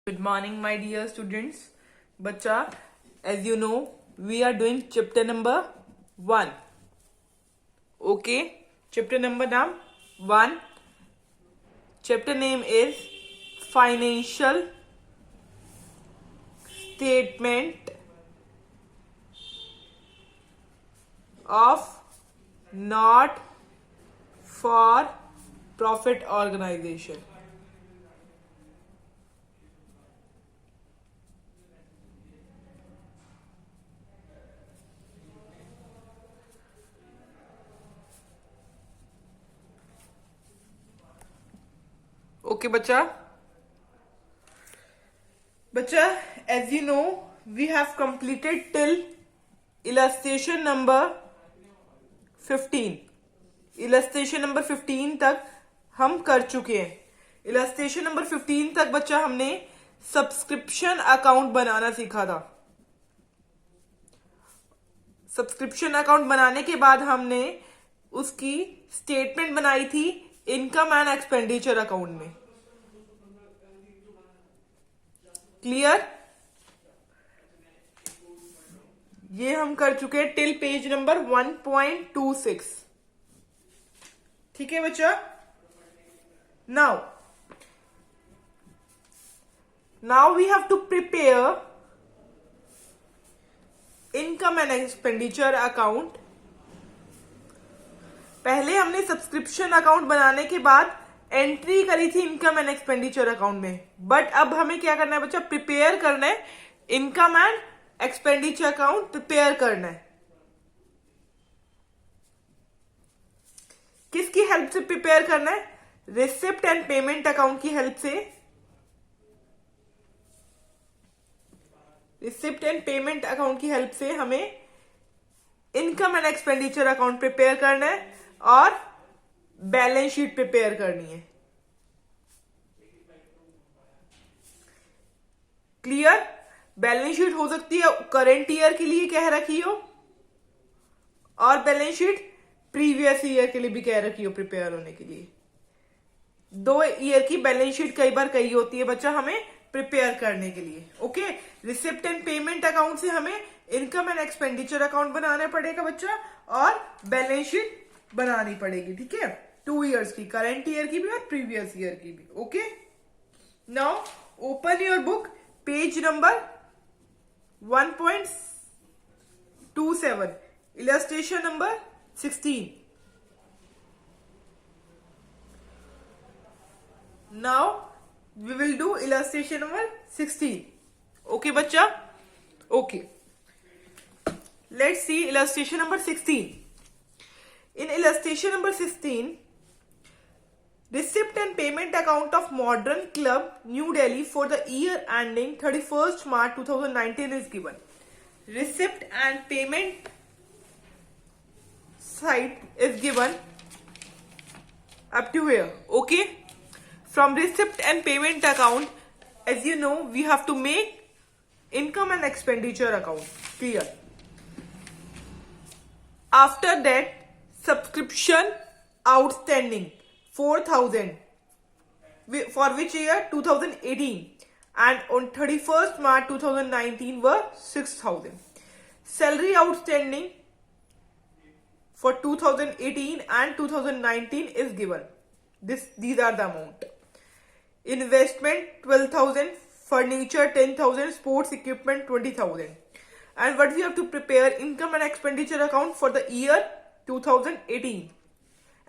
Good morning, my dear students. Bacha, as you know, we are doing chapter number 1. Okay, chapter number 1. Chapter name is Financial Statement of Not for Profit Organization. Okay, bacha. Bacha, as you know, we have completed till illustration number 15. illustration number 15 तक हम कर चुके हैं. illustration number 15 तक बच्चा हमने subscription account बनाना सीखा था. सब्सक्रिप्शन अकाउंट बनाने के बाद हमने उसकी स्टेटमेंट बनाई थी इनकम एंड एक्सपेंडिचर अकाउंट में. क्लियर? ये हम कर चुके हैं टिल पेज नंबर 1.26. ठीक है बच्चा. Now we have to prepare income and expenditure account. पहले हमने सब्सक्रिप्शन अकाउंट बनाने के बाद एंट्री करी थी इनकम एंड एक्सपेंडिचर अकाउंट में. बट अब हमें क्या करना है बच्चा? प्रिपेयर करना है income and expenditure account. Prepare करना है. किसकी हेल्प से प्रिपेयर करना है? रिसिप्ट एंड पेमेंट अकाउंट की हेल्प से. रिसिप्ट एंड पेमेंट अकाउंट की हेल्प से हमें income and expenditure account prepare करना है और बैलेंस शीट प्रिपेयर करनी है. क्लियर? बैलेंस शीट हो सकती है करंट ईयर के लिए कह रखी हो और बैलेंस शीट प्रीवियस ईयर के लिए भी कह रखी हो प्रिपेयर होने के लिए. 2 ईयर की बैलेंस शीट कई बार कही होती है बच्चा हमें प्रिपेयर करने के लिए. Okay, receipt and payment account से हमें इनकम एंड एक्सपेंडिचर अकाउंट बनाना पड़ेगा बच्चा और बैलेंस शीट बनानी पड़ेगी. ठीक है, 2 ईयर्स की, करंट ईयर की भी और प्रीवियस ईयर की भी. Okay, now open your book, page number 1.27, illustration number 16. Now we will do illustration number 16. Okay बच्चा? Okay, let's see illustration number 16. In illustration number 16, receipt and payment account of Modern Club, New Delhi for the year ending 31st March 2019 is given. Receipt and payment side is given up to here. Okay, from receipt and payment account, as you know, we have to make income and expenditure account. Clear? After that, subscription outstanding 4,000 for which year? 2018, and on 31st March 2019 were 6,000. Salary outstanding for 2018 and 2019 is given. These are the amount. Investment 12,000, furniture 10,000, sports equipment 20,000. And what we have to prepare? Income and expenditure account for the year 2018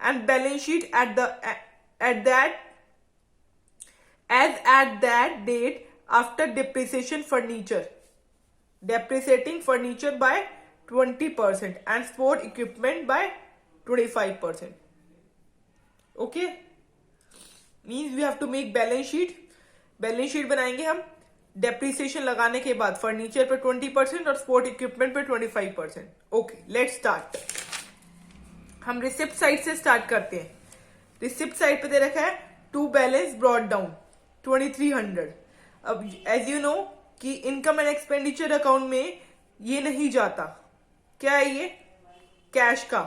and balance sheet at that date after depreciation furniture. Depreciating furniture by 20% and sport equipment by 25%. Okay, means we have to make balance sheet. Balance sheet बनाएंगे हम depreciation लगाने के बाद furniture पे 20% और sport equipment पे 25%. Okay, let's start. हम receipt side से स्टार्ट करते हैं. रिसिप्ट साइड पे दे रखा है टू बैलेंस ब्रॉट डाउन 2300. अब एज यू नो कि इनकम एंड एक्सपेंडिचर अकाउंट में ये नहीं जाता. क्या है ये? कैश का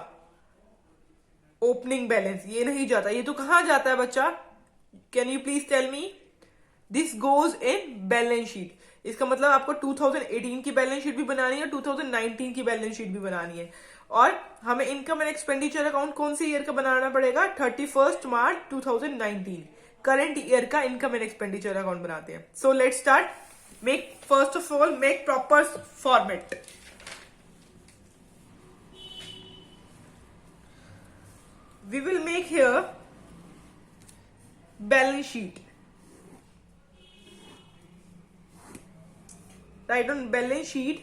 ओपनिंग बैलेंस. ये नहीं जाता. ये तो कहां जाता है बच्चा? Can you please tell me? This goes in balance sheet. इसका मतलब आपको 2018 की बैलेंस शीट भी बनानी है, 2019 की बैलेंस शीट भी बनानी है। और हमें इनकम एंड एक्सपेंडिचर अकाउंट कौन से ईयर का बनाना पड़ेगा? 31 मार्च 2019, करंट ईयर का इनकम एंड एक्सपेंडिचर अकाउंट बनाते हैं। So let's start. Make first of all make proper format. We will make here balance sheet. Write on balance sheet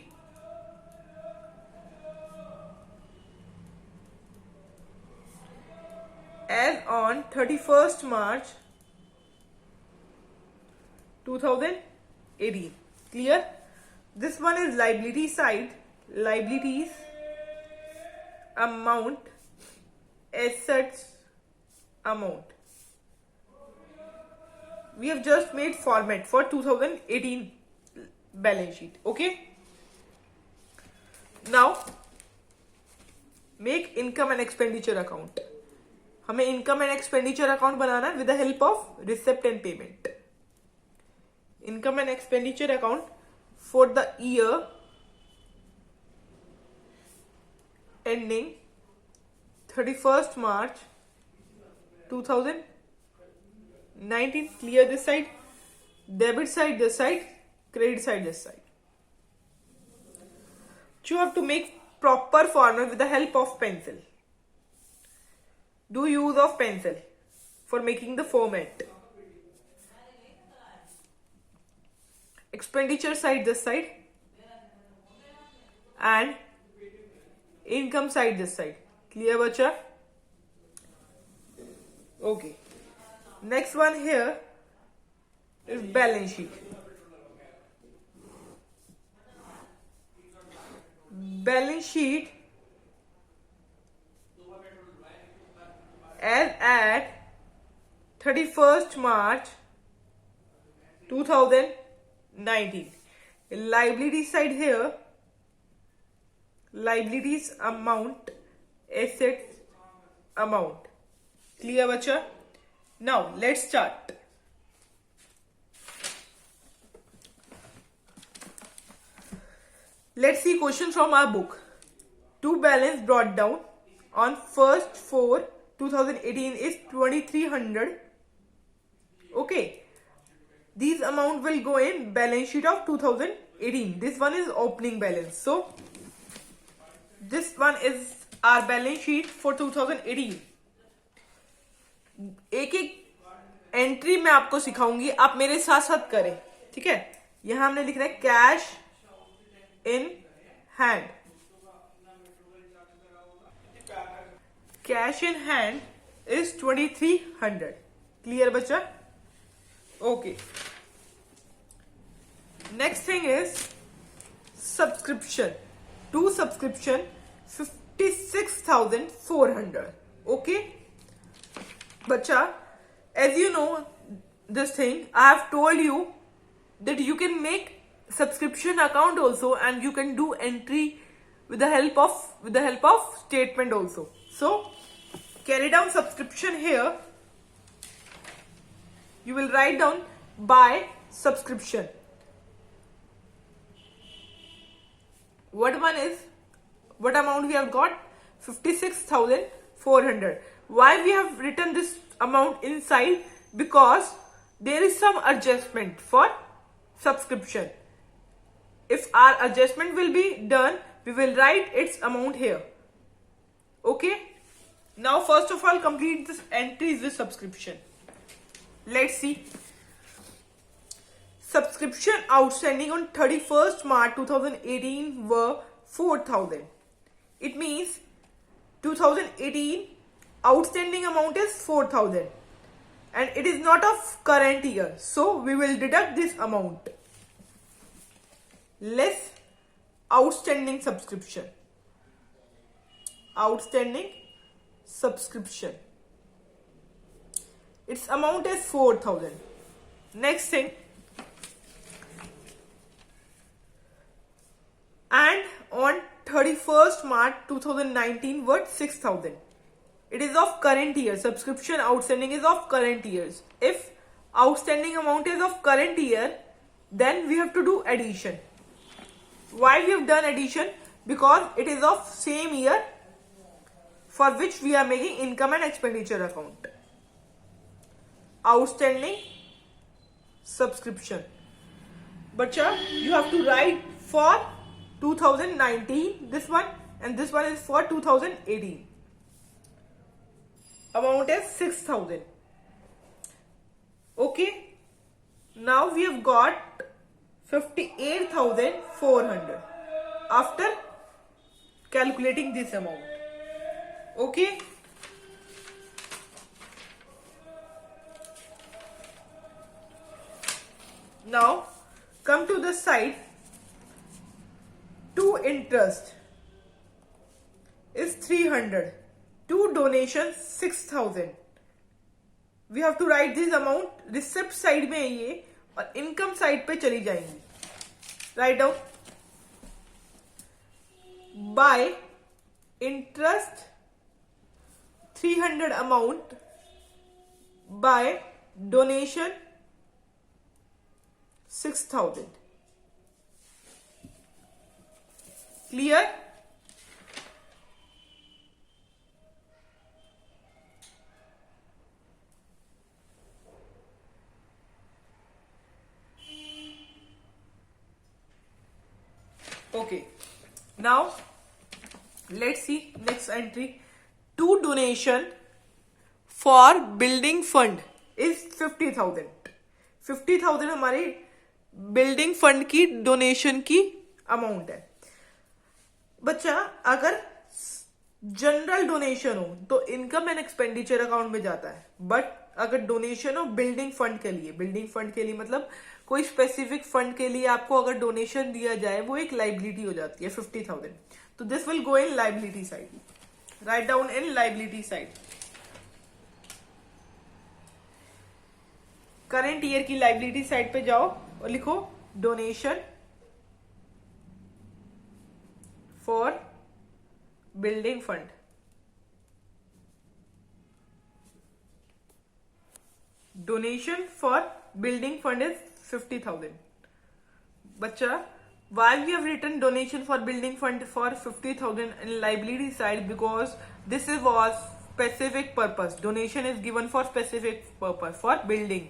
as on 31st March 2018. Clear? This one is liability side. Liabilities amount, assets amount. We have just made format for 2018 balance sheet. Okay, now make income and expenditure account. हमें income and expenditure account banana with the help of receipt and payment. Income and expenditure account for the year ending 31st March 2019. Clear this side, debit side this side, credit side this side. You have to make proper format with the help of pencil. Do use of pencil for making the format. Expenditure side this side and income side this side. Clear bacha? Okay. Next one here is balance sheet. Balance sheet as at 31st March 2019. Liability side here, liabilities amount, assets amount. Clear bacha? Now let's start. Let's see question from our book. To balance brought down on 1st 4 2018 is 2300. Okay, these amount will go in balance sheet of 2018. This one is opening balance, so this one is our balance sheet for 2018. एक एक entry मैं आपको सिखाऊंगी, आप मेरे साथ साथ करें, ठीक है। यहां हमने लिखना है cash in hand. Cash in hand is 2300. Clear bacha? Okay. Next thing is subscription. To subscription 56,400. Okay, bacha, as you know this thing, I have told you that you can make subscription account also and you can do entry with the help of statement also. So carry down subscription here. You will write down by subscription. What amount we have got? 56,400. Why we have written this amount inside? Because there is some adjustment for subscription. If our adjustment will be done, we will write its amount here. Okay. Now first of all complete this entries with subscription. Let's see. Subscription outstanding on 31st March 2018 were 4,000. It means 2018 outstanding amount is 4,000 and it is not of current year. So we will deduct this amount less outstanding subscription. Outstanding subscription. Its amount is 4,000. Next thing. And on 31st March 2019 worth 6,000. It is of current year. Subscription outstanding is of current years. If outstanding amount is of current year, then we have to do addition. Why we have done addition? Because it is of same year for which we are making income and expenditure account. Outstanding subscription. Bacha, you have to write for 2019 this one, and this one is for 2018. Amount is 6,000. Okay. Now we have got 58,400 after calculating this amount. Okay. Now come to the side. To interest is 300. To donation 6,000. We have to write this amount. Receipt side में है ये और income side पे चली जाएंगी. Write down. By interest 300 amount, by donation 6,000. Clear? Okay. Now let's see next entry. To donation for building fund is 50,000. 50,000 हमारे building fund की donation की अमाउंट है. बच्चा अगर जनरल डोनेशन हो तो इनकम एंड एक्सपेंडिचर अकाउंट में जाता है, बट अगर डोनेशन हो बिल्डिंग फंड के लिए मतलब कोई स्पेसिफिक फंड के लिए आपको अगर डोनेशन दिया जाए वो एक लाइबिलिटी हो जाती है 50,000. तो this will go in liability side. Write down in liability side. Current year की लाइबिलिटी साइड पे जाओ और लिखो donation for building fund. Donation for building fund is 50,000. बच्चा, why we have written donation for building fund for 50,000 in liability side? Because this was specific purpose. Donation is given for specific purpose for building.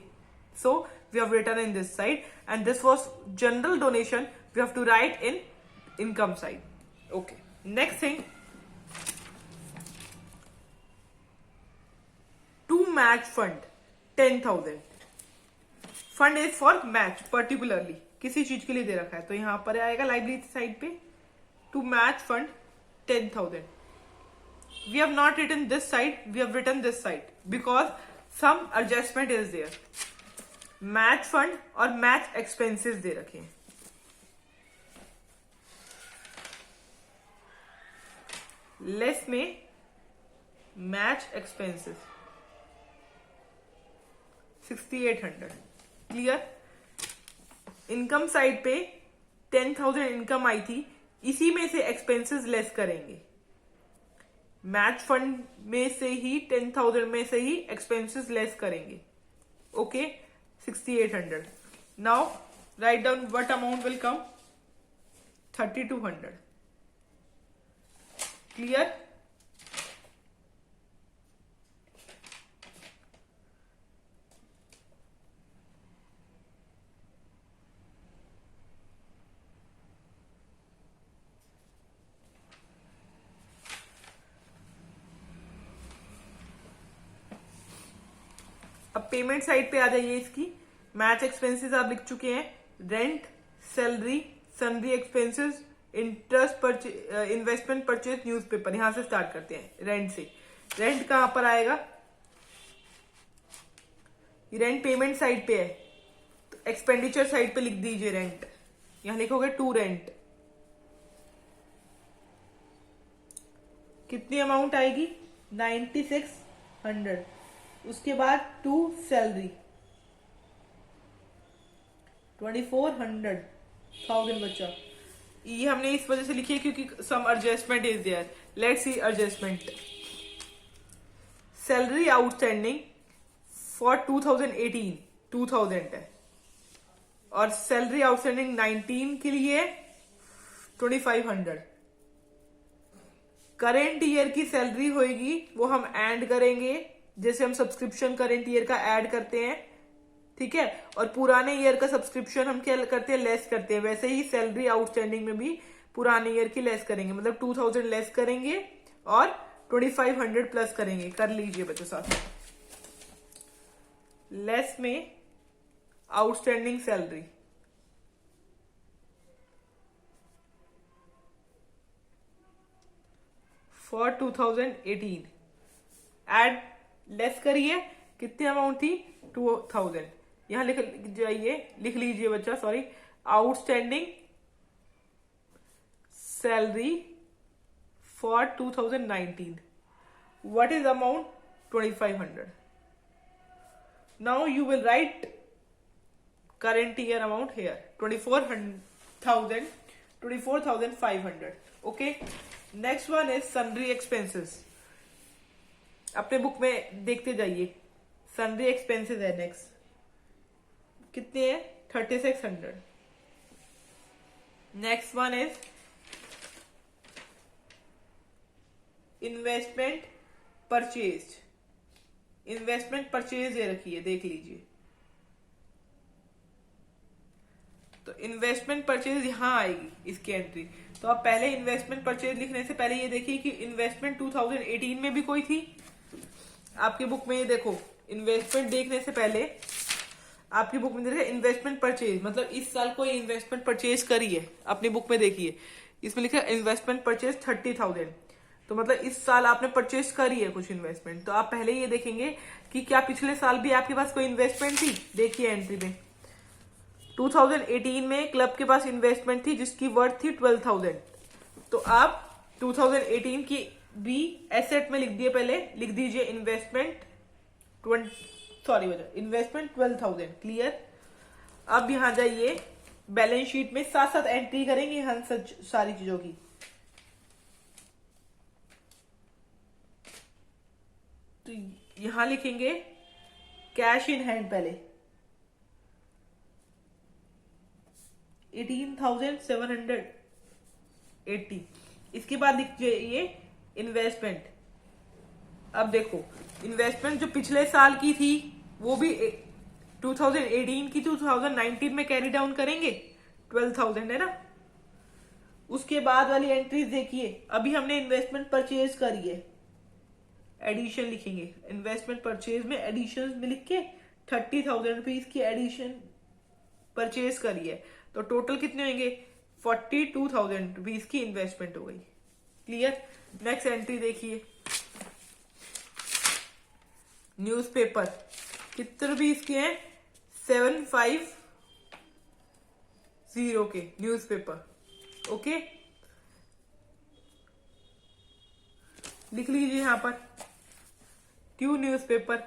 So we have written in this side, and this was general donation. We have to write in income side. Okay. Next thing, to match fund 10,000. Fund is for match, particularly किसी चीज के लिए दे रखा है, तो यहां पर आएगा लाइबिलिटी साइड पे to match fund 10,000. We have not written this side, we have written this side because some adjustment is there. Match fund और मैच एक्सपेंसेस दे रखे हैं. लेस में match expenses 6,800. Clear? Income side पे 10,000 income आई थी, इसी में से एक्सपेंसेस लेस करेंगे. मैच फंड में से ही 10,000 में से ही एक्सपेंसेस लेस करेंगे. Okay, 6,800. Now write down what amount will come. 3,200. Clear? अब पेमेंट साइड पे आ जाइए. इसकी मैच एक्सपेंसेस आप लिख चुके हैं. Rent, salary, sundry expenses, interest, investment, purchase, newspaper. यहां से स्टार्ट करते हैं रेंट से. रेंट कहां पर आएगा? रेंट पेमेंट साइड पे है, तो एक्सपेंडिचर साइड पे लिख दीजिए रेंट. यहां लिखोगे टू रेंट. कितनी अमाउंट आएगी? 9,600. उसके बाद टू सैलरी 2,400 बच्चा. ये हमने इस वजह से लिखी है क्योंकि some adjustment is there. Let's see adjustment. Salary outstanding for 2018 2000 है, और सैलरी आउटस्टैंडिंग 19 के लिए 2500। करेंट ईयर की सैलरी होगी वो हम ऐड करेंगे, जैसे हम सब्सक्रिप्शन करेंट ईयर का ऐड करते हैं, ठीक है, और पुराने ईयर का सब्सक्रिप्शन हम क्या करते हैं, लेस करते हैं। वैसे ही सैलरी आउटस्टैंडिंग में भी पुराने ईयर की लेस करेंगे, मतलब 2000 लेस करेंगे और 2500 प्लस करेंगे। कर लीजिए बच्चों साथ में। लेस में outstanding salary for 2018 add less करिए, कितनी अमाउंट थी, 2000। यहां लिख जाइए, लिख लीजिए बच्चा, sorry, outstanding salary for 2019, what is amount, 2500. Now you will write current year amount here, 24,500. Okay, next one is sundry expenses. अपने बुक में देखते जाइए, सन्ड्री एक्सपेंसेस है नेक्स्ट, कितने हैं, 3600। Next one is investment purchase. Investment purchase दे रखी है, देख लीजिए। तो इन्वेस्टमेंट परचेज यहां आएगी इसकी एंट्री। तो आप पहले इन्वेस्टमेंट परचेज लिखने से पहले ये देखिए कि इन्वेस्टमेंट 2018 में भी कोई थी आपकी बुक में। ये देखो, इन्वेस्टमेंट देखने से पहले आपकी बुक में देखिए इन्वेस्टमेंट परचेज, मतलब इस साल कोई इन्वेस्टमेंट परचेज करी है, अपनी बुक में देखिए इसमें लिखा है इन्वेस्टमेंट परचेज 30,000। तो मतलब इस साल आपने परचेज करी है कुछ इन्वेस्टमेंट। तो आप पहले ये देखेंगे कि क्या पिछले साल भी आपके पास कोई इन्वेस्टमेंट थी। देखिए एंट्री में 2018 में क्लब के पास इन्वेस्टमेंट थी जिसकी वर्थ थी 12,000। तो आप 2018 की बी एसेट में लिख दिए, पहले लिख दीजिए इन्वेस्टमेंट 12,000। क्लियर। अब यहां जाइए, बैलेंस शीट में साथ साथ एंट्री करेंगे हम सारी चीजों की। तो यहां लिखेंगे कैश इन हैंड, पहले 18,780। इसके बाद लिख जाइए इन्वेस्टमेंट। अब देखो, इन्वेस्टमेंट जो पिछले साल की थी वो भी 2018 की 2019 में कैरी डाउन करेंगे, 12,000 है ना। उसके बाद वाली एंट्रीज देखिए, अभी हमने इन्वेस्टमेंट परचेज करी है, एडिशन लिखेंगे। इन्वेस्टमेंट परचेज में एडिशन में लिख के 30,000 रुपीज की एडिशन परचेज करी है। तो टोटल कितने होंगे, 42,000 रुपीज की इन्वेस्टमेंट हो गई। क्लियर। नेक्स्ट एंट्री देखिए, न्यूज़पेपर कितने रुपीज के हैं, 750 के न्यूज़पेपर। ओके, लिख लीजिए यहां पर ट्यू न्यूज़पेपर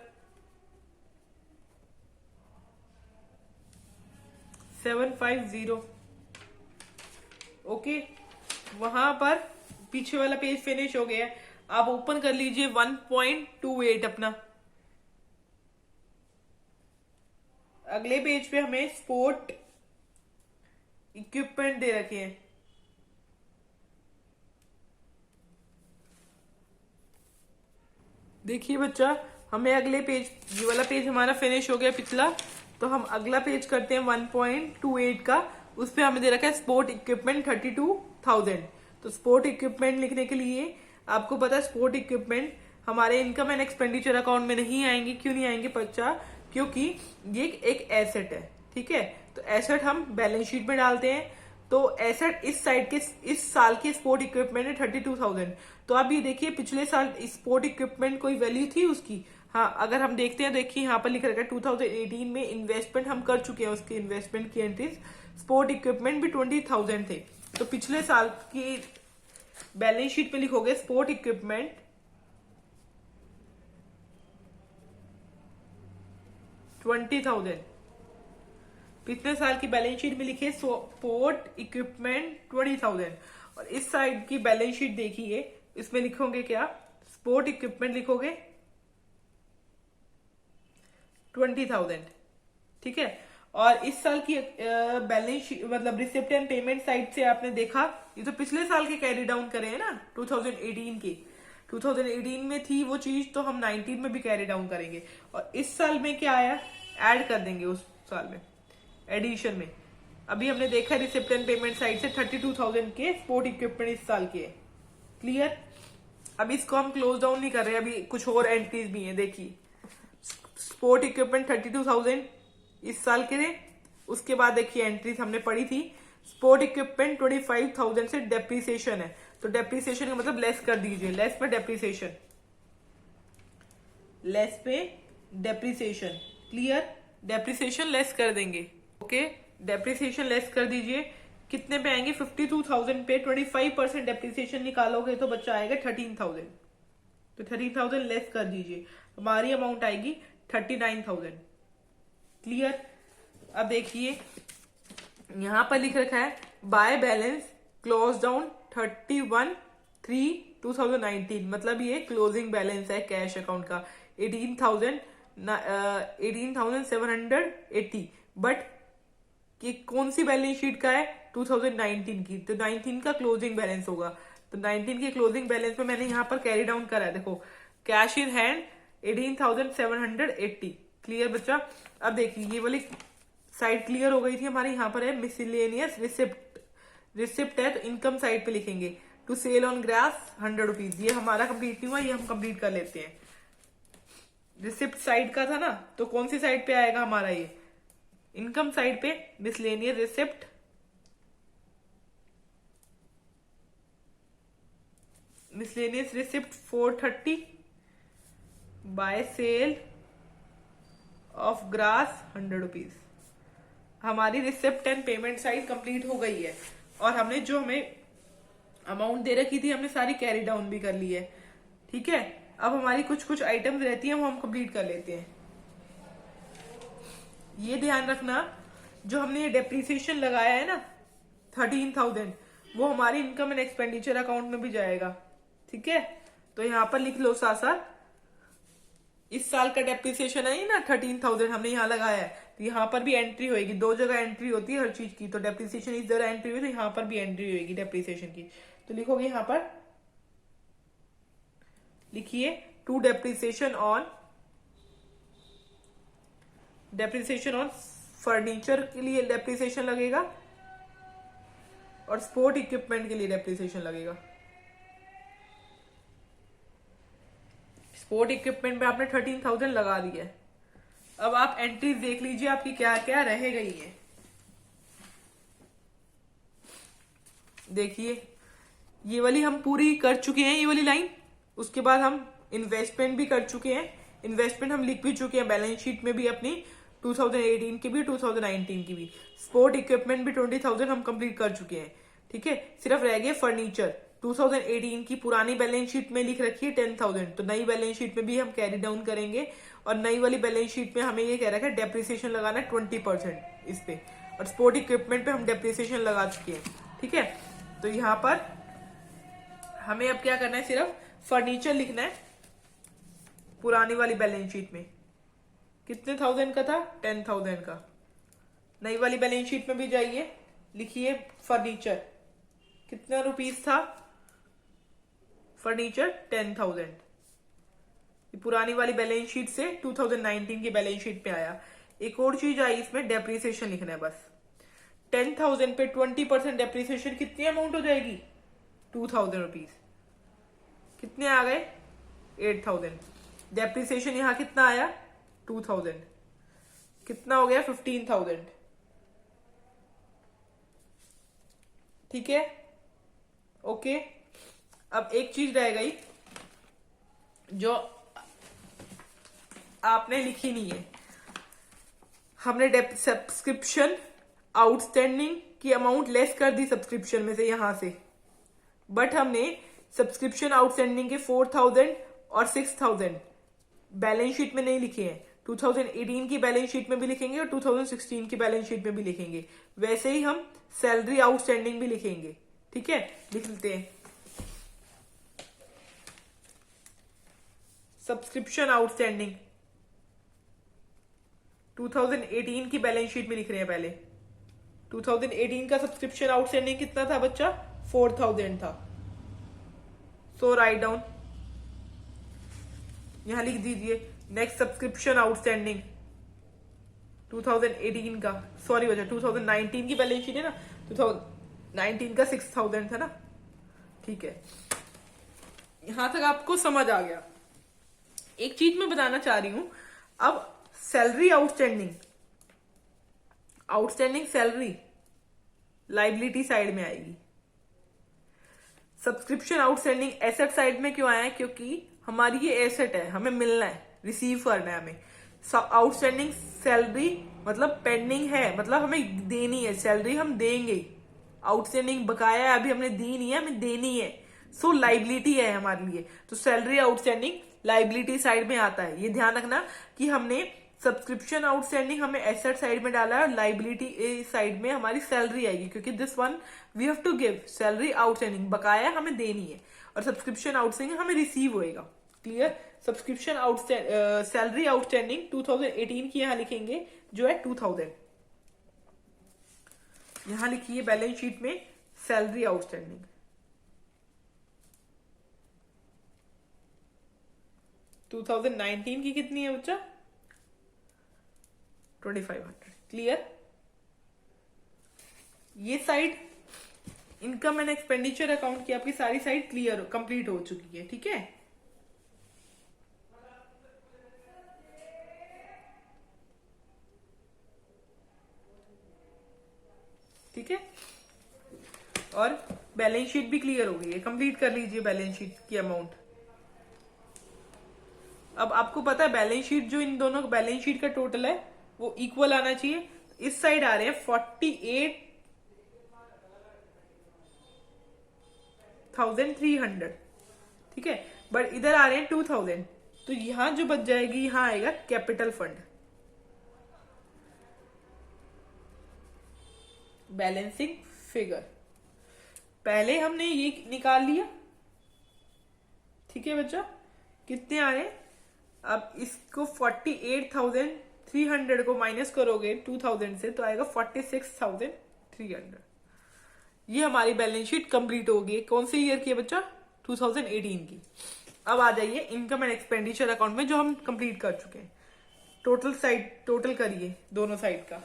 750। ओके, वहां पर पीछे वाला पेज फिनिश हो गया। आप ओपन कर लीजिए 1.28 अपना। अगले पेज पे हमें स्पोर्ट इक्विपमेंट दे रखे हैं। देखिए बच्चा, हमें अगले पेज, ये वाला पेज हमारा फिनिश हो गया पिछला, तो हम अगला पेज करते हैं 1.28 का। उस पे हमें दे रखा है स्पोर्ट इक्विपमेंट 32,000। तो स्पोर्ट इक्विपमेंट लिखने के लिए आपको पता है स्पोर्ट इक्विपमेंट हमारे इनकम एंड एक्सपेंडिचर अकाउंट में नहीं आएंगे। क्यों नहीं आएंगे बच्चा, क्योंकि ये एक एसेट है, ठीक है। तो एसेट हम बैलेंस शीट में डालते हैं। तो एसेट इस साइड के, इस साल के स्पोर्ट इक्विपमेंट है 32,000। तो आप ये देखिए पिछले साल स्पोर्ट इक्विपमेंट कोई वैल्यू थी उसकी। हाँ, अगर हम देखते हैं, देखिए यहाँ पर लिख रखा है 2018 में इन्वेस्टमेंट हम कर चुके हैं, उसकी इन्वेस्टमेंट की एंट्रीज। स्पोर्ट इक्विपमेंट भी 20,000 थे। तो पिछले साल की बैलेंस शीट पे लिखोगे स्पोर्ट इक्विपमेंट 20,000। पिछले साल की बैलेंस शीट में लिखे स्पोर्ट इक्विपमेंट 20,000। और इस साइड की बैलेंस शीट देखिए, इसमें लिखोगे क्या, स्पोर्ट इक्विपमेंट लिखोगे 20,000। ठीक है। और इस साल की बैलेंस शीट मतलब रिसिप्ट एंड पेमेंट साइड से आपने देखा, ये तो पिछले साल के कैरी डाउन करे हैं ना, 2018 की। 2018 में थी वो चीज, तो हम 19 में भी कैरी डाउन करेंगे। और इस साल में क्या आया, ऐड कर देंगे उस साल में, एडिशन में। अभी हमने देखा रिसिप्ट एंड पेमेंट साइड से 32,000 के स्पोर्ट इक्विपमेंट इस साल के। क्लियर। अभी इसको हम क्लोज डाउन नहीं कर रहे, अभी कुछ और एंट्रीज भी हैं। देखिए, स्पोर्ट इक्विपमेंट 32,000 इस साल के थे। उसके बाद देखिए एंट्रीज हमने पढ़ी थी, स्पोर्ट इक्विपमेंट 25,000 से डेप्रिसिएशन है, तो डेप्रिसिएशन का मतलब लेस कर दीजिए, लेस पे डेप्रिसिएशन, लेस पे डेप्रिसिएशन। क्लियर। डेप्रिसिएशन लेस कर देंगे। ओके, डेप्रिसिएशन लेस कर दीजिए। कितने पे आएंगे, 52,000 पे 25% डेप्रिसिएशन निकालोगे तो बच्चा आएगा 13,000, तो 13,000 लेस कर दीजिए, हमारी अमाउंट आएगी 39,000। क्लियर। अब देखिए यहां पर लिख रखा है बाय बैलेंस क्लोज डाउन 31/3/2019, मतलब ये क्लोजिंग बैलेंस है कैश अकाउंट का 18,780। बट कि कौन सी बैलेंस शीट का है, 2019 की, तो 19 का क्लोजिंग बैलेंस होगा। तो 19 के क्लोजिंग बैलेंस में मैंने यहाँ पर कैरी डाउन करा है, देखो कैश इन हैंड 18,780। क्लियर बच्चा। अब देखिए ये वाली साइड क्लियर हो गई थी हमारी। यहाँ पर है मिसलेनियस रिसिप्ट, रिसिप्ट है तो इनकम साइड पे लिखेंगे to sale on gross 100 rupees. ये हमारा कंप्लीट नहीं हुआ, ये हम कंप्लीट कर लेते हैं। रिसिप्ट साइड का था ना, तो कौन सी साइड पे आएगा हमारा, ये इनकम साइड पे miscellaneous receipt, miscellaneous receipt 430 by sale of grass 100 rupees. हमारी receipt and payment side complete हो गई है, और हमने जो हमें अमाउंट दे रखी थी हमने सारी कैरी डाउन भी कर ली है। ठीक है। अब हमारी कुछ कुछ आइटम्स रहती हैं वो हम कंप्लीट कर लेते हैं। ये ध्यान रखना, जो हमने ये डेप्रिसिएशन लगाया है ना 13,000, वो हमारी इनकम एंड एक्सपेंडिचर अकाउंट में भी जाएगा। ठीक है। तो यहाँ पर लिख लो साथ साथ, इस साल का डेप्रिसिएशन है ना 13,000 हमने यहाँ लगाया है, तो यहाँ पर भी एंट्री होगी। दो जगह एंट्री होती है हर चीज की, तो डेप्रिसिएशन इस जगह एंट्री हुई तो यहाँ पर भी एंट्री होगी डेप्रिसिएशन की। तो लिखोगे यहाँ पर, लिखिए टू डेप्रिसिएशन ऑन फर्नीचर के लिए डेप्रिसिएशन लगेगा, और स्पोर्ट इक्विपमेंट के लिए डेप्रिसिएशन लगेगा। स्पोर्ट इक्विपमेंट पे आपने 13,000 लगा दिया है। अब आप एंट्रीज देख लीजिए आपकी क्या क्या रह गई है। देखिए ये वाली हम पूरी कर चुके हैं, ये वाली लाइन। उसके बाद हम इन्वेस्टमेंट भी कर चुके हैं, इन्वेस्टमेंट हम लिख भी चुके हैं बैलेंस शीट में भी अपनी, 2018 की भी 2019 की भी। स्पोर्ट इक्विपमेंट भी 20,000 हम कंप्लीट कर चुके हैं। ठीक है। सिर्फ रह गए फर्नीचर, 2018 की पुरानी बैलेंस शीट में लिख रखी है 10,000, तो नई बैलेंस शीट में भी हम कैरी डाउन करेंगे। और नई वाली बैलेंस शीट में हमें ये कह रखा है डेप्रिसिएशन लगाना है 20% इस पे, और स्पोर्ट इक्विपमेंट पे हम डेप्रिसिएशन लगा चुके हैं। ठीक है। तो यहाँ पर हमें अब क्या करना है, सिर्फ फर्नीचर लिखना है। पुरानी वाली बैलेंस शीट में कितने थाउजेंड का था, 10,000 का। नई वाली बैलेंस शीट में भी जाइए, लिखिए फर्नीचर कितना रुपीस था, फर्नीचर 10,000। पुरानी वाली बैलेंस शीट से 2019 की बैलेंस शीट पे आया। एक और चीज आई इसमें, डेप्रिसिएशन लिखना है बस। 10,000 पे 20% डेप्रिसिएशन कितनी अमाउंट हो जाएगी, 2,000 रुपीज। कितने आ गए, 8,000। डेप्रिसिएशन यहाँ कितना आया, 2,000। कितना हो गया, 15,000। ठीक है। ओके। अब एक चीज रह गई जो आपने लिखी नहीं है। हमने सब्सक्रिप्शन आउटस्टैंडिंग की अमाउंट लेस कर दी सब्सक्रिप्शन में से यहां से, बट हमने सब्सक्रिप्शन आउटस्टैंडिंग के 4,000 और 6,000 बैलेंस शीट में नहीं लिखे हैं। 2018 की बैलेंस शीट में भी लिखेंगे और 2016 की बैलेंस शीट में भी लिखेंगे। वैसे ही हम सैलरी आउटस्टैंडिंग भी लिखेंगे। ठीक है, लिख लेते हैं। सब्सक्रिप्शन आउटस्टैंडिंग 2018 की बैलेंस शीट में लिख रहे हैं पहले। 2018 का सब्सक्रिप्शन आउटस्टैंडिंग कितना था बच्चा? 4000 था। सो राइट डाउन, यहां लिख दीजिए नेक्स्ट सब्सक्रिप्शन आउटस्टैंडिंग 2018 का, सॉरी बच्चा 2019 की बैलेंस शीट है ना, 2019 का 6000 था ना। ठीक है, यहां तक आपको समझ आ गया। एक चीज मैं बताना चाह रही हूं, अब salary outstanding salary liability side में आएगी। सब्सक्रिप्शन आउटस्टैंडिंग एसेट साइड में क्यों आया है? क्योंकि हमारी ये एसेट है, हमें मिलना है, रिसीव करना है हमें। आउटस्टैंडिंग सैलरी मतलब पेंडिंग है, मतलब हमें देनी है सैलरी, हम देंगे। आउटस्टैंडिंग बकाया है, अभी हमने दी नहीं है, हमें देनी है। सो लाइबिलिटी है हमारे लिए, तो सैलरी आउटस्टैंडिंग लाइबिलिटी साइड में आता है। ये ध्यान रखना कि हमने सब्सक्रिप्शन आउटस्टैंडिंग हमें एसेट साइड में डाला है और लाइबिलिटी साइड में हमारी सैलरी आएगी, क्योंकि this one we have to give. Salary outstanding बकाया हमें देनी है और सब्सक्रिप्शन आउटस्टैंडिंग हमें रिसीव होएगा। क्लियर? सब्सक्रिप्शन सैलरी आउटस्टैंडिंग 2018 की यहां लिखेंगे जो है 2000। यहां लिखिए बैलेंस शीट में सैलरी आउटस्टैंडिंग 2019 की कितनी है बच्चा? 2500। क्लियर? ये side income and expenditure account की आपकी सारी साइड क्लियर कंप्लीट हो चुकी है। ठीक है, ठीक है, और बैलेंस शीट भी क्लियर हो गई है। कंप्लीट कर लीजिए बैलेंस शीट की अमाउंट। अब आपको पता है बैलेंस शीट, जो इन दोनों बैलेंस शीट का टोटल है वो इक्वल आना चाहिए। इस साइड आ रहे हैं 48,300, ठीक है, बट इधर आ रहे हैं 2000, तो यहां जो बच जाएगी यहां आएगा कैपिटल फंड। बैलेंसिंग फिगर पहले हमने ये निकाल लिया। ठीक है बच्चा, कितने आ रहे हैं? अब इसको 48,300 को माइनस करोगे 2000 से तो आएगा 46,300। ये हमारी बैलेंस शीट कंप्लीट होगी। कौन से ईयर की है बच्चा? 2018 की। अब आ जाइए इनकम एंड एक्सपेंडिचर अकाउंट में, जो हम कंप्लीट कर चुके हैं। टोटल करिए दोनों साइड का।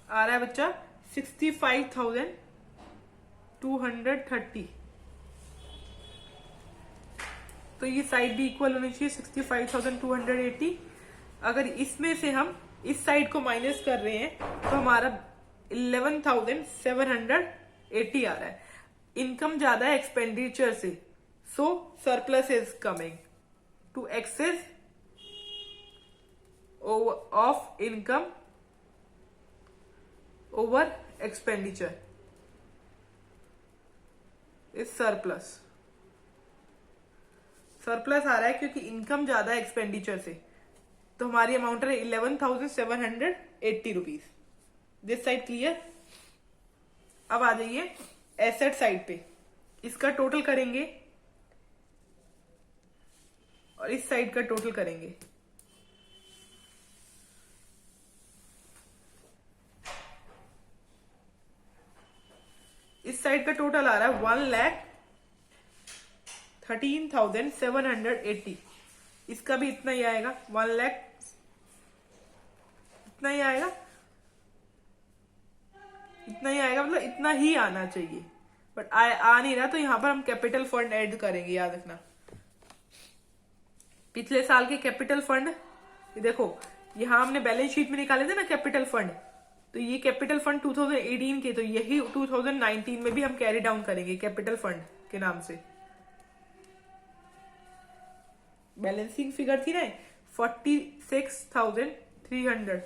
आ रहा है बच्चा 65,230। तो ये साइड भी इक्वल होनी चाहिए 65,280। अगर इसमें से हम इस साइड को माइनस कर रहे हैं तो हमारा 11,780 आ रहा है। इनकम ज्यादा है एक्सपेंडिचर से, so surplus is coming to excess of income over expenditure is surplus. Surplus आ रहा है क्योंकि इनकम ज्यादा है एक्सपेंडिचर से, तो हमारी अमाउंट है 11,780 रुपीज। This side clear? अब आ जाइए एसेट साइड पे, इसका टोटल करेंगे और इस साइड का टोटल करेंगे। इस साइड का टोटल आ रहा है 1,13,780। इसका भी इतना ही आएगा, 1 लाख इतना ही आएगा, इतना ही आएगा, मतलब इतना ही आना चाहिए, बट आ नहीं रहा। तो यहां पर हम कैपिटल फंड ऐड करेंगे, याद रखना। पिछले साल के कैपिटल फंड देखो, यहां हमने बैलेंस शीट में निकाले थे ना कैपिटल फंड, तो ये कैपिटल फंड 2018 के, तो यही 2019 में भी हम कैरी डाउन करेंगे कैपिटल फंड के नाम से। बैलेंसिंग फिगर थी ना 46,300,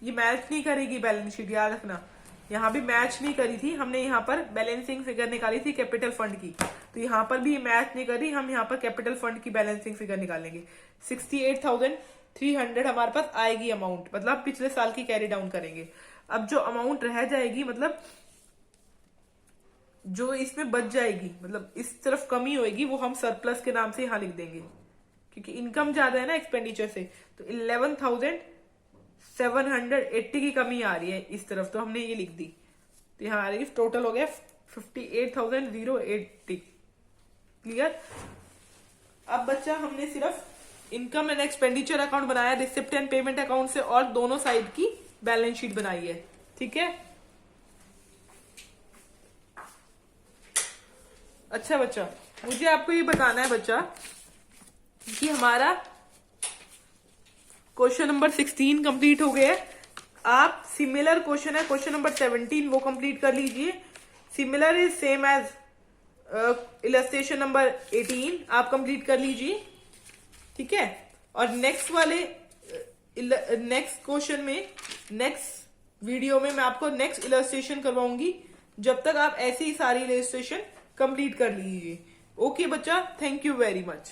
ये मैच नहीं करेगी बैलेंस शीट, याद रखना। यहाँ भी मैच नहीं करी थी हमने, यहाँ पर बैलेंसिंग फिगर निकाली थी कैपिटल फंड की, तो यहाँ पर भी मैच नहीं करी, हम यहाँ पर कैपिटल फंड की बैलेंसिंग फिगर निकालेंगे। 68,000 300 हमारे पास आएगी अमाउंट, मतलब पिछले साल की कैरी डाउन करेंगे। अब जो अमाउंट रह जाएगी, मतलब जो इसमें बच जाएगी, मतलब इस तरफ कमी होएगी, वो हम सरप्लस के नाम से यहाँ लिख देंगे, क्योंकि इनकम ज्यादा है ना एक्सपेंडिचर से। तो 11,780 की कमी आ रही है इस तरफ, तो हमने ये लिख दी। तो यहाँ आ रही टोटल हो गया 58,080। क्लियर। अब बच्चा हमने सिर्फ इनकम एंड एक्सपेंडिचर अकाउंट बनाया रिसिप्ट एंड पेमेंट अकाउंट से, और दोनों साइड की बैलेंस शीट बनाई है। ठीक है। अच्छा बच्चा, मुझे आपको ये बताना है बच्चा कि हमारा क्वेश्चन नंबर 16 कंप्लीट हो गया है। आप सिमिलर क्वेश्चन है क्वेश्चन नंबर 17, वो कंप्लीट कर लीजिए। Similar is same as illustration number 18, आप कंप्लीट कर लीजिए। ठीक है। और नेक्स्ट वाले नेक्स्ट क्वेश्चन में, नेक्स्ट वीडियो में मैं आपको नेक्स्ट इलस्ट्रेशन करवाऊंगी। जब तक आप ऐसे ही सारी इलस्ट्रेशन कंप्लीट कर लीजिए। ओके बच्चा, थैंक यू वेरी मच।